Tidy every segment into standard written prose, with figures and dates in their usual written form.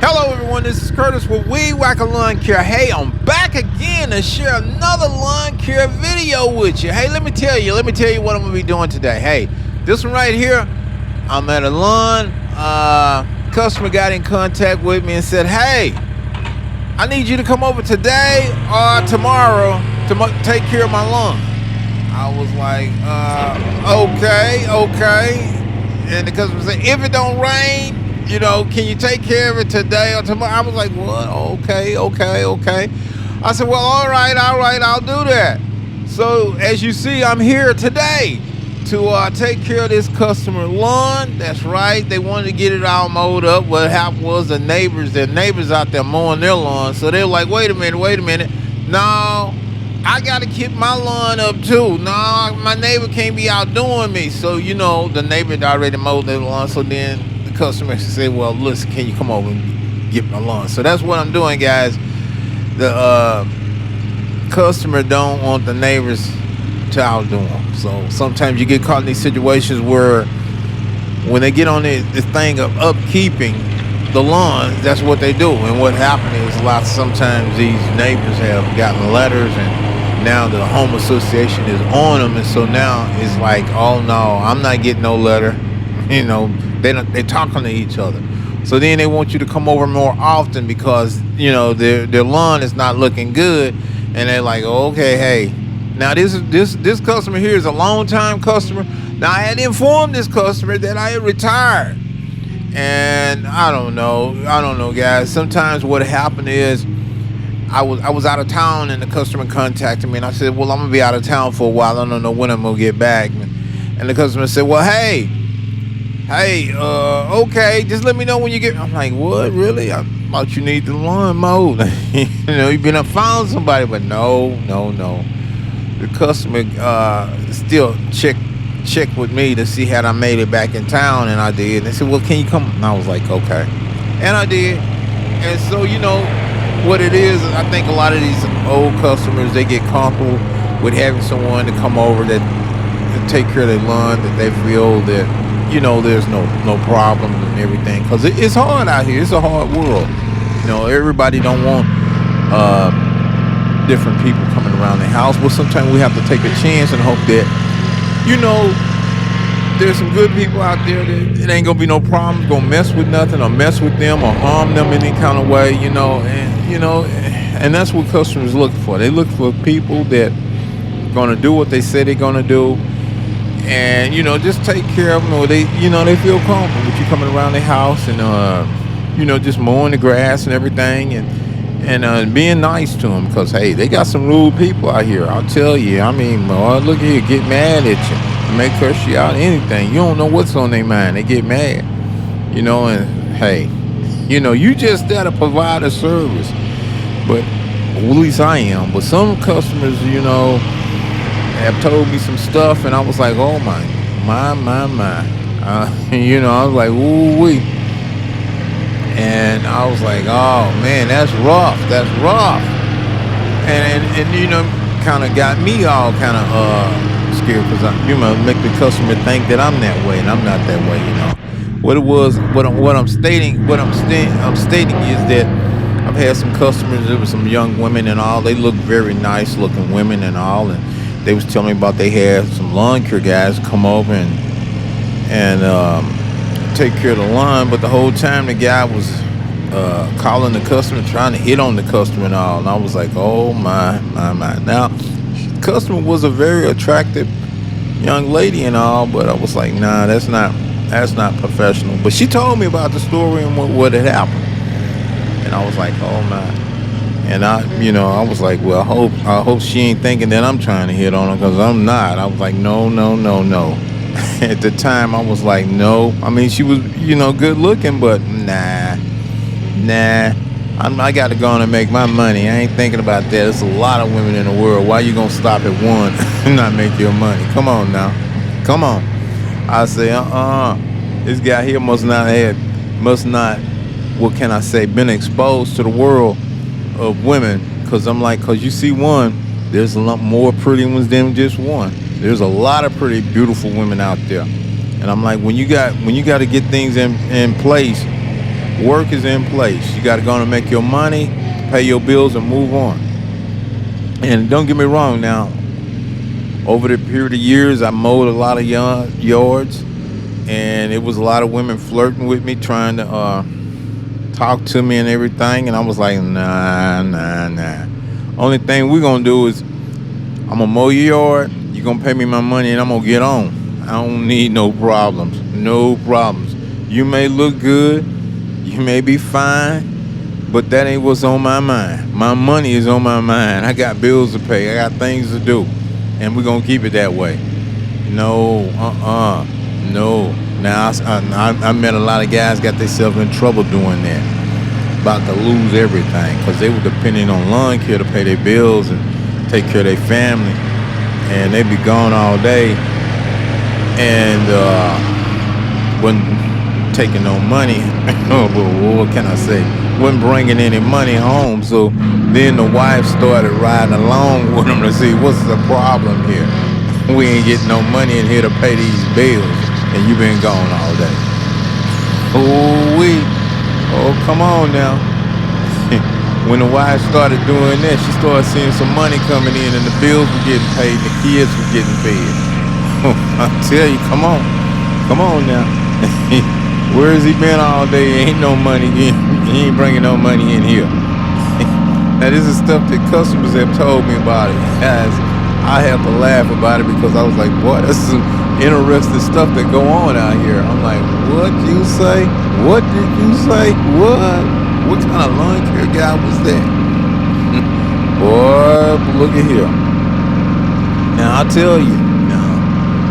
Hello everyone, this is Curtis with Weed Whacker Lawn Care. Hey, I'm back again to share another lawn care video with you. Hey, let me tell you what I'm gonna be doing today. Hey, this one right here, I'm at a lawn. Customer got in contact with me and said, hey, I need you to come over today or tomorrow to take care of my lawn. I was like, okay. And the customer said, if it don't rain, can you take care of it today or tomorrow? I was like, what? Okay. I said, well, all right, I'll do that. So as you see, I'm here today to take care of this customer lawn. That's right. They wanted to get it all mowed up. What happened was their neighbors out there mowing their lawn. So they were like, wait a minute. No, I got to keep my lawn up too. No, my neighbor can't be outdoing me. So, the neighbor had already mowed their lawn. So then customer said, well, listen, can you come over and get my lawn? So that's what I'm doing, guys. The customer don't want the neighbors to outdo them. So sometimes you get caught in these situations where when they get on this thing of upkeeping the lawn, that's what they do. And what happened is sometimes these neighbors have gotten letters and now the home association is on them. And so now it's like, oh no, I'm not getting no letter. They talking to each other. So then they want you to come over more often because their lawn is not looking good, and they're like, oh, okay, hey, now this customer here is a long time customer. Now I had informed this customer that I had retired, and I don't know, guys. Sometimes what happened is I was out of town, and the customer contacted me, and I said, well, I'm gonna be out of town for a while. I don't know when I'm gonna get back. And the customer said, well, hey, okay, just let me know when you get. I'm like, what, really? I thought you need the lawn mowed. You've been up found somebody, but no. The customer still checked with me to see had I made it back in town, and I did. And they said, well, can you come? And I was like, okay, and I did. And so what it is, I think a lot of these old customers, they get comfortable with having someone to come over that take care of their lawn, that they feel that there's no problem and everything, because it's hard out here. It's a hard world. Everybody don't want different people coming around the house, but sometimes we have to take a chance and hope that there's some good people out there that it ain't gonna be no problem, gonna mess with nothing or mess with them or harm them in any kind of way, and that's what customers look for. They look for people that gonna do what they say they're gonna do, and just take care of them, or they feel comfortable with you coming around their house and just mowing the grass and everything, and being nice to them, because hey, they got some rude people out here, I'll tell you. I mean, look here, get mad at you, make curse you out, anything. You don't know what's on their mind. They get mad, and hey, you just there to provide a service, but at least I am. But some customers, have told me some stuff, and I was like, oh my. I was like, ooh wee. And I was like, oh man, that's rough. And kind of got me all kind of scared, because I, make the customer think that I'm that way, and I'm not that way. What I'm stating is that I've had some customers. There were some young women and all. They look very nice looking women and all, and they was telling me about they had some lawn care guys come over and take care of the lawn, but the whole time the guy was calling the customer, trying to hit on the customer and all. And I was like, oh my. Now, the customer was a very attractive young lady and all, but I was like, nah, that's not professional. But she told me about the story and what had happened, and I was like, oh my. And I was like, well, I hope she ain't thinking that I'm trying to hit on her, because I'm not. I was like, no. At the time, I was like, no. I mean, she was, good looking, but nah. I got to go on and make my money. I ain't thinking about that. There's a lot of women in the world. Why you gonna stop at one and not make your money? Come on now. Come on. I say, this guy here must not, what can I say, been exposed to the world of women, because you see one, there's a lot more pretty ones than just one. There's a lot of pretty beautiful women out there, and I'm like, when you got to get things in place, Work is in place. You got to go and make your money, pay your bills, and move on. And don't get me wrong now, over the period of years, I mowed a lot of yards, and it was a lot of women flirting with me, trying to talk to me and everything. And I was like, nah, nah, nah. Only thing we're going to do is I'm going to mow your yard, you're going to pay me my money, and I'm going to get on. I don't need no problems. No problems. You may look good, you may be fine, but that ain't what's on my mind. My money is on my mind. I got bills to pay. I got things to do. And we're going to keep it that way. No, no. Now, I met a lot of guys got themselves in trouble doing that. About to lose everything because they were depending on lawn care to pay their bills and take care of their family. And they be gone all day and wasn't taking no money. What can I say? Wasn't bringing any money home. So then the wife started riding along with them to see what's the problem here. We ain't getting no money in here to pay these bills, and you been gone all day. Oh, come on now. When the wife started doing that, she started seeing some money coming in, and the bills were getting paid, and the kids were getting fed. I tell you, come on now. Where has he been all day? Ain't no money. He ain't bringing no money in here. Now, this is stuff that customers have told me about it. Guys, I have to laugh about it because I was like, boy, that's some interesting stuff that go on out here. I'm like, what you say? What did you say? What kind of lawn care guy was that? Boy, look at here. Now, I tell you,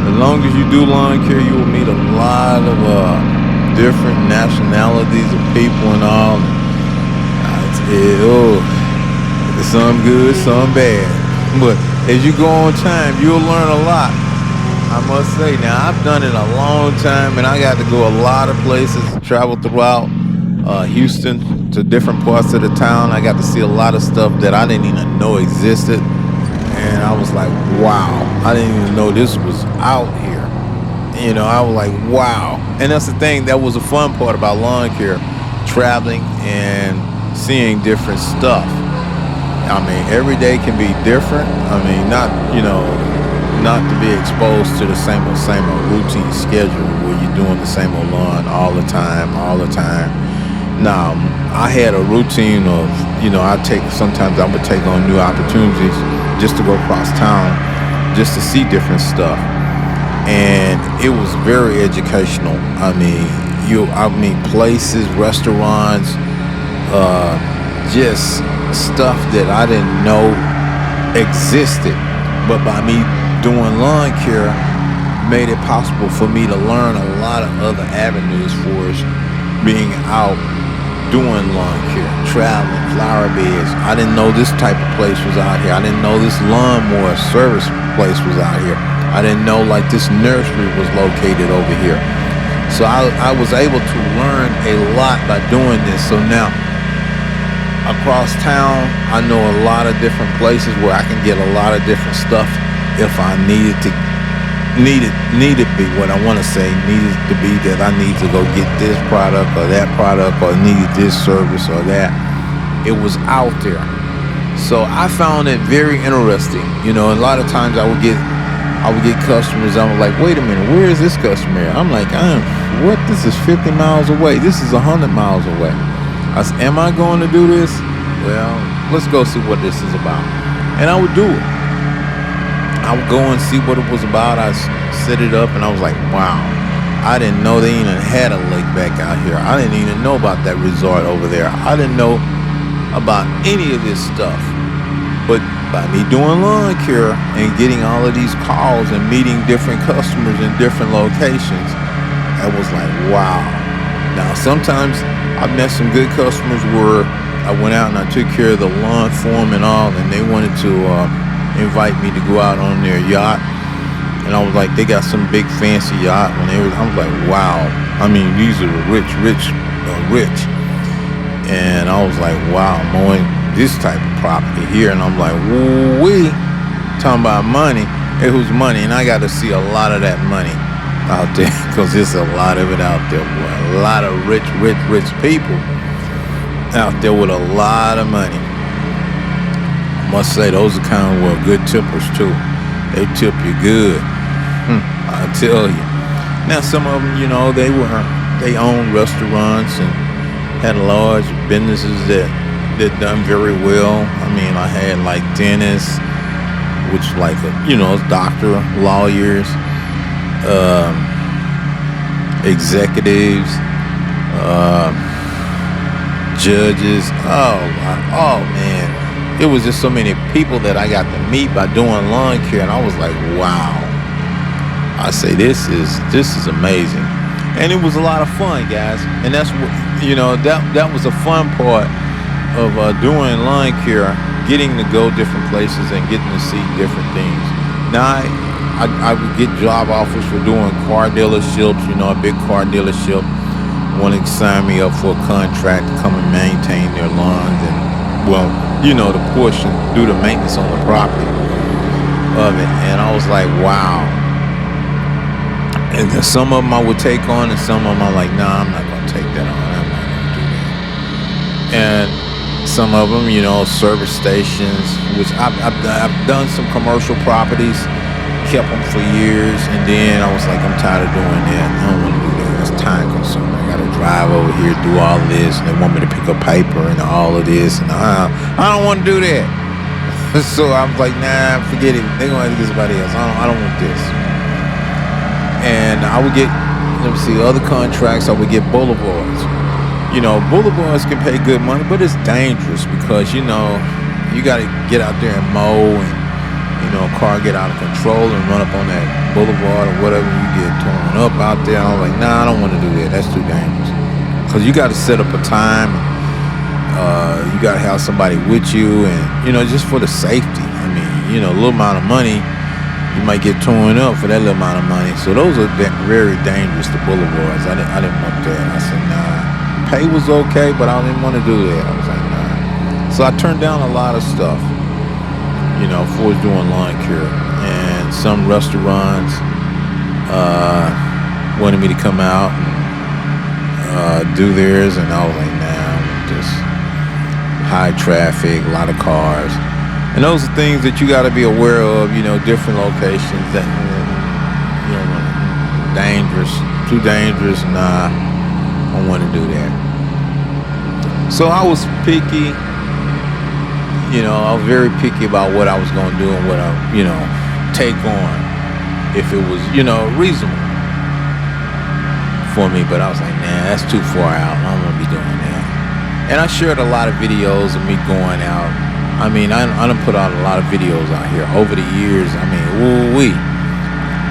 as long as you do lawn care, you will meet a lot of different nationalities of people and all. Some good, some bad. But as you go on time, you'll learn a lot. I must say, now I've done it a long time, and I got to go a lot of places, travel throughout Houston to different parts of the town. I got to see a lot of stuff that I didn't even know existed. And I was like, wow, I didn't even know this was out here. You know, I was like, wow. And that's the thing, that was the fun part about lawn care, traveling and seeing different stuff. I mean, every day can be different. I mean, not to be exposed to the same old routine schedule where you're doing the same old lawn all the time. Now, I had a routine of, sometimes I would take on new opportunities just to go across town, just to see different stuff. And it was very educational. I mean, places, restaurants, just stuff that I didn't know existed. But by me doing lawn care, made it possible for me to learn a lot of other avenues for us being out doing lawn care, traveling, flower beds. I didn't know this type of place was out here. I didn't know this lawnmower service place was out here. I didn't know like this nursery was located over here. So I was able to learn a lot by doing this. So now across town, I know a lot of different places where I can get a lot of different stuff if I needed to be what I want to say needed to be, that I need to go get this product or that product or needed this service or that. It was out there. So I found it very interesting. A lot of times I would get customers. I'm like, wait a minute, where is this customer? I'm like, what? This is 50 miles away. This is 100 miles away. I said, am I going to do this? Well, let's go see what this is about. And I would do it. I would go and see what it was about. I set it up and I was like, wow, I didn't know they even had a lake back out here. I didn't even know about that resort over there. I didn't know about any of this stuff. But by me doing lawn care and getting all of these calls and meeting different customers in different locations, I was like, wow. Now, sometimes I've met some good customers where I went out and I took care of the lawn for them and all, and they wanted to invite me to go out on their yacht. And I was like, they got some big fancy yacht. I was like, wow. I mean, these are rich. And I was like, wow, mowing this type of property here. And I'm like, woo-wee. Talking about money. It was money, and I got to see a lot of that money. out there, because there's a lot of it out there, boy. A lot of rich people out there with a lot of money. I must say, those are kind of good tippers too. They tip you good. I tell you. Now, some of them, they own restaurants and had large businesses that done very well. I mean, I had like dentists, which like doctor, lawyers, executives, judges. Oh man, it was just so many people that I got to meet by doing lawn care, and I was like, wow. I say this is amazing, and it was a lot of fun, guys. And that's what that was the fun part of doing lawn care, getting to go different places and getting to see different things. Now I would get job offers for doing car dealerships, a big car dealership wanted to sign me up for a contract to come and maintain their lawns and, the portion, do the maintenance on the property of it. And I was like, wow. And then some of them I would take on, and some of them I'm like, nah, I'm not going to take that on. I'm not going to do that. And some of them, service stations, which I've done some commercial properties, kept them for years, and then I was like, I'm tired of doing that. I don't want to do that. That's time consuming. I got to drive over here, do all of this, and they want me to pick up paper and all of this, and I don't want to do that. So I was like, nah, forget it. They're going to get somebody else. I don't want this. And I would get, other contracts. I would get boulevards. Boulevards can pay good money, but it's dangerous because, you got to get out there and mow, and, a car get out of control and run up on that boulevard or whatever, you get torn up out there. I was like, nah, I don't want to do that. That's too dangerous. Because you got to set up a time. You got to have somebody with you, and, just for the safety. I mean, a little amount of money, you might get torn up for that little amount of money. So those are very dangerous, the boulevards. I didn't want that. I said, nah. Pay was okay, but I didn't want to do that. I was like, nah. So I turned down a lot of stuff, for doing lawn care. And some restaurants wanted me to come out and do theirs, and I was like, nah, just high traffic, a lot of cars. And those are things that you got to be aware of, different locations that, dangerous, too dangerous. Nah, I don't want to do that. So I was picky, I was very picky about what I was going to do and what I, take on if it was, reasonable for me. But I was like, nah, that's too far out. I don't want to be doing that. And I shared a lot of videos of me going out. I mean, I done put out a lot of videos out here over the years. I mean,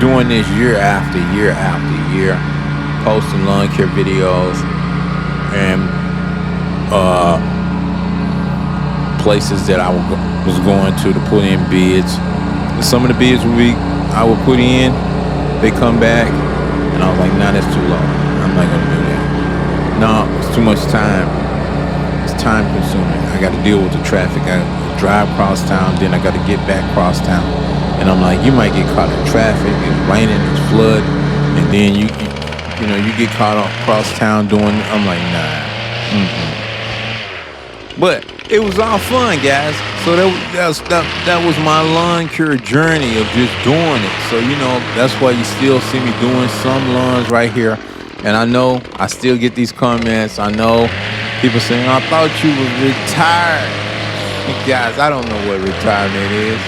doing this year after year after year, posting lawn care videos and places that I was going to put in bids. Some of the bids I would put in, they come back, and I was like, nah, that's too low. I'm not gonna do that. No, it's too much time. Time consuming. I got to deal with the traffic. I drive across town, then I got to get back across town, and I'm like, you might get caught in traffic. It's raining, it's flood, and then you get caught across town doing. I'm like, nah. But it was all fun, guys. So that was my lawn care journey of just doing it. So that's why you still see me doing some lawns right here, and I know I still get these comments. I know. People saying, I thought you was retired. Guys, I don't know what retirement is.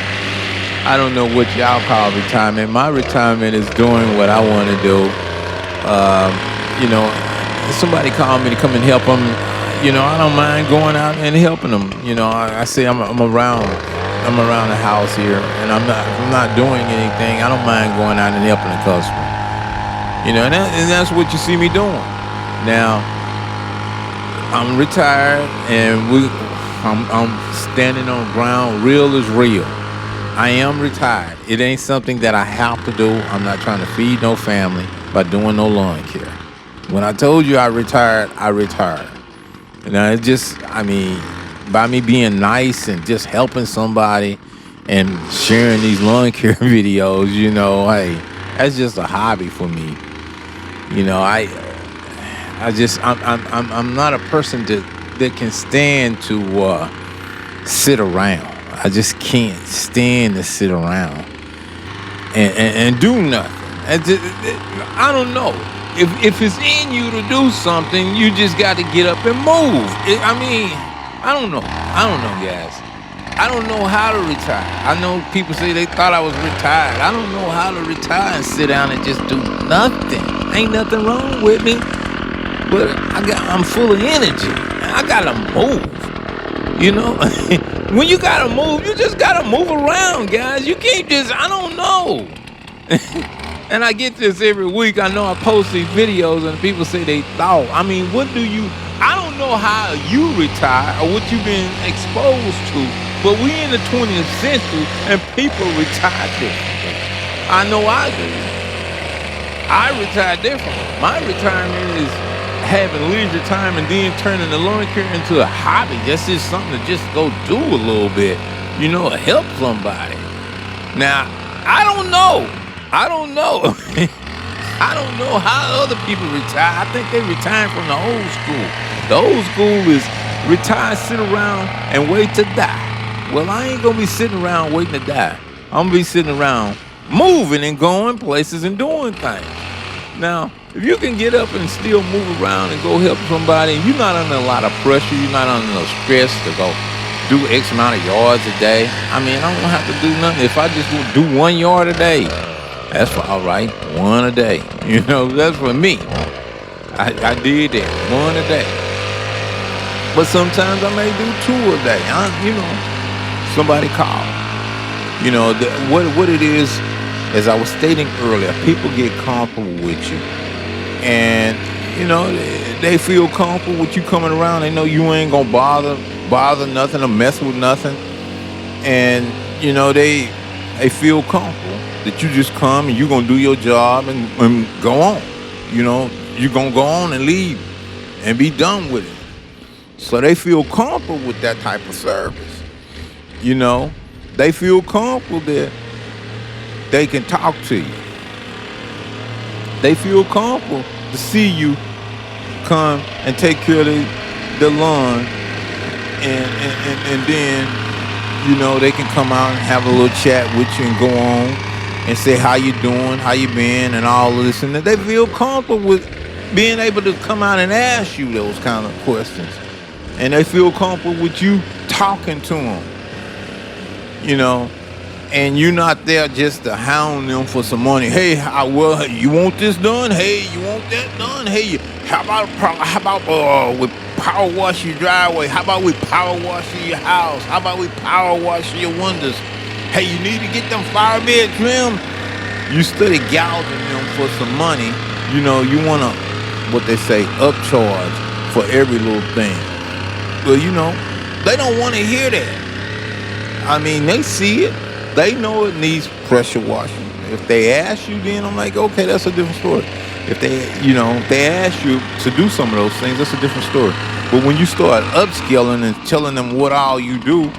I don't know what y'all call retirement. My retirement is doing what I want to do. If somebody called me to come and help them, I don't mind going out and helping them. I say I'm around the house here, and I'm not doing anything. I don't mind going out and helping the customer. And that's what you see me doing. Now, I'm retired, and I'm standing on ground. Real is real. I am retired. It ain't something that I have to do. I'm not trying to feed no family by doing no lawn care. When I told you I retired, I retired. Now it's just, by me being nice and just helping somebody and sharing these lawn care videos, hey, That's just a hobby for me. You know, I'm not a person that can stand to sit around. I just can't stand to sit around and do nothing. I don't know. If it's in you to do something, you just got to get up and move. I don't know. I don't know, guys. I don't know how to retire. I know people say they thought I was retired. I don't know how to retire and sit down and just do nothing. Ain't nothing wrong with me, but I'm full of energy. I gotta move. You know, when you gotta move, you just gotta move around, guys. You can't just, I don't know. And I get this every week. I know I post these videos and people say they thought. I mean, I don't know how you retire or what you've been exposed to, but we in the 20th century and people retire differently. I know I do. I retire differently. My retirement is having leisure time and then turning the lawn care into a hobby. That's just something to just go do a little bit, help somebody. Now, I don't know. I don't know how other people retire. I think they retire from the old school. The old school is retire, sit around, and wait to die. Well, I ain't gonna be sitting around waiting to die. I'm gonna be sitting around moving and going places and doing things. Now, if you can get up and still move around and go help somebody, and you're not under a lot of pressure, you're not under no stress to go do X amount of yards a day. I don't have to do nothing. If I just do 1 yard a day, that's all right. 1 a day. That's for me. I did that 1 a day. But sometimes I may do 2 a day. Somebody call. What it is, as I was stating earlier, people get comfortable with you. And, they feel comfortable with you coming around. They know you ain't going to bother nothing or mess with nothing. And, they feel comfortable that you just come and you're going to do your job and go on. You're going to go on and leave and be done with it. So they feel comfortable with that type of service. They feel comfortable that they can talk to you. They feel comfortable to see you come and take care of the lawn and then, they can come out and have a little chat with you and go on and say how you doing, how you been, and all of this. And they feel comfortable with being able to come out and ask you those kind of questions. And they feel comfortable with you talking to them. And you're not there just to hound them for some money. Hey, you want this done? Hey, you want that done? Hey, how about we power wash your driveway? How about we power wash your house? How about we power wash your windows? Hey, you need to get them fire bed trimmed. You study gouging them for some money. You want to, what they say, upcharge for every little thing. Well, they don't want to hear that. They see it. They know it needs pressure washing. If they ask you, then I'm like, okay, that's a different story. If they ask you to do some of those things, that's a different story. But when you start upscaling and telling them what all you do,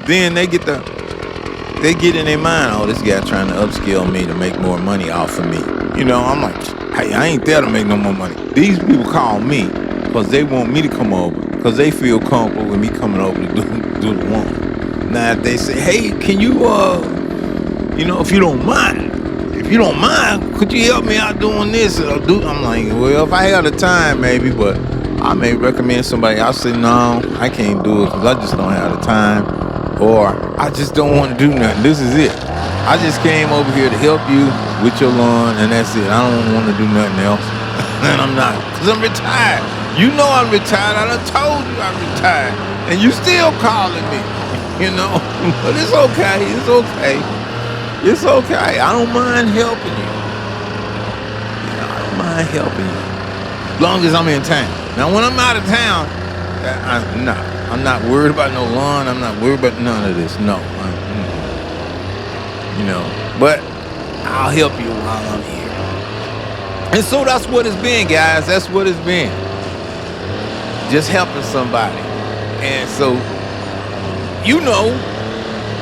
then they get in their mind, oh, this guy trying to upscale me to make more money off of me. I'm like, hey, I ain't there to make no more money. These people call me because they want me to come over, because they feel comfortable with me coming over to do the one. Now, if they say, hey, can you, if you don't mind, could you help me out doing this? I'm like, well, if I had the time, maybe, but I may recommend somebody. I'll say, no, I can't do it because I just don't have the time, or I just don't want to do nothing. This is it. I just came over here to help you with your lawn, and that's it. I don't want to do nothing else. And I'm not, because I'm retired. I'm retired. I done told you I'm retired, and you still calling me. But it's okay. It's okay. It's okay. I don't mind helping you. I don't mind helping you. As long as I'm in town. Now, when I'm out of town, I'm not worried about no lawn. I'm not worried about none of this. No. But I'll help you while I'm here. And so that's what it's been, guys. That's what it's been. Just helping somebody. And so,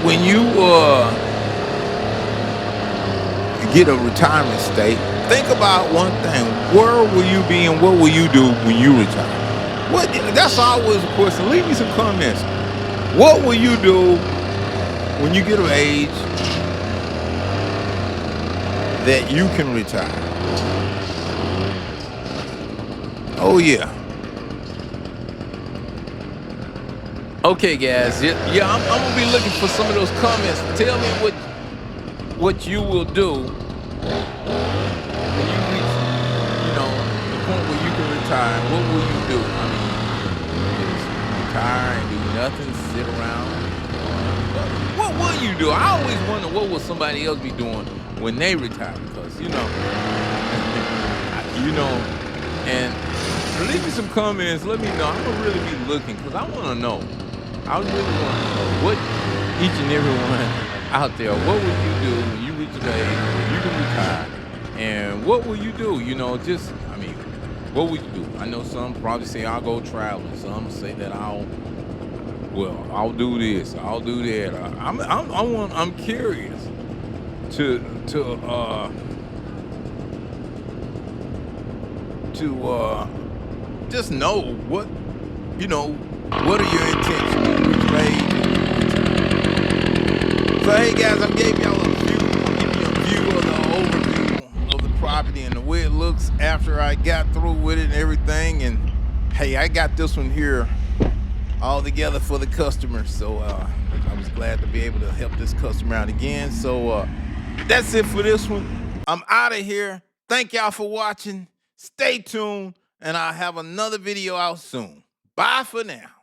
when you get a retirement state, think about one thing. Where will you be and what will you do when you retire? That's always a question. Leave me some comments. What will you do when you get of age that you can retire? Oh yeah. Okay, guys. Yeah, I'm gonna be looking for some of those comments. Tell me what you will do when you reach, the point where you can retire. What will you do? I mean, just retire and do nothing, sit around. What will you do? I always wonder what will somebody else be doing when they retire, because and leave me some comments. Let me know. I'm gonna really be looking because I want to know. I really want to know what each and every one out there. What will you do when you reach the age when you can retire? And what will you do? What will you do? I know some probably say I'll go traveling. Some say that I'll do this. I'll do that. I'm curious to just know what are your intentions when you reach age. So hey guys, I'm giving y'all a view of the overview of the property and the way it looks after I got through with it and everything. And hey, I got this one here all together for the customer, so I was glad to be able to help this customer out again. So that's it for this one. I'm out of here. Thank y'all for watching. Stay tuned, and I'll have another video out soon. Bye for now.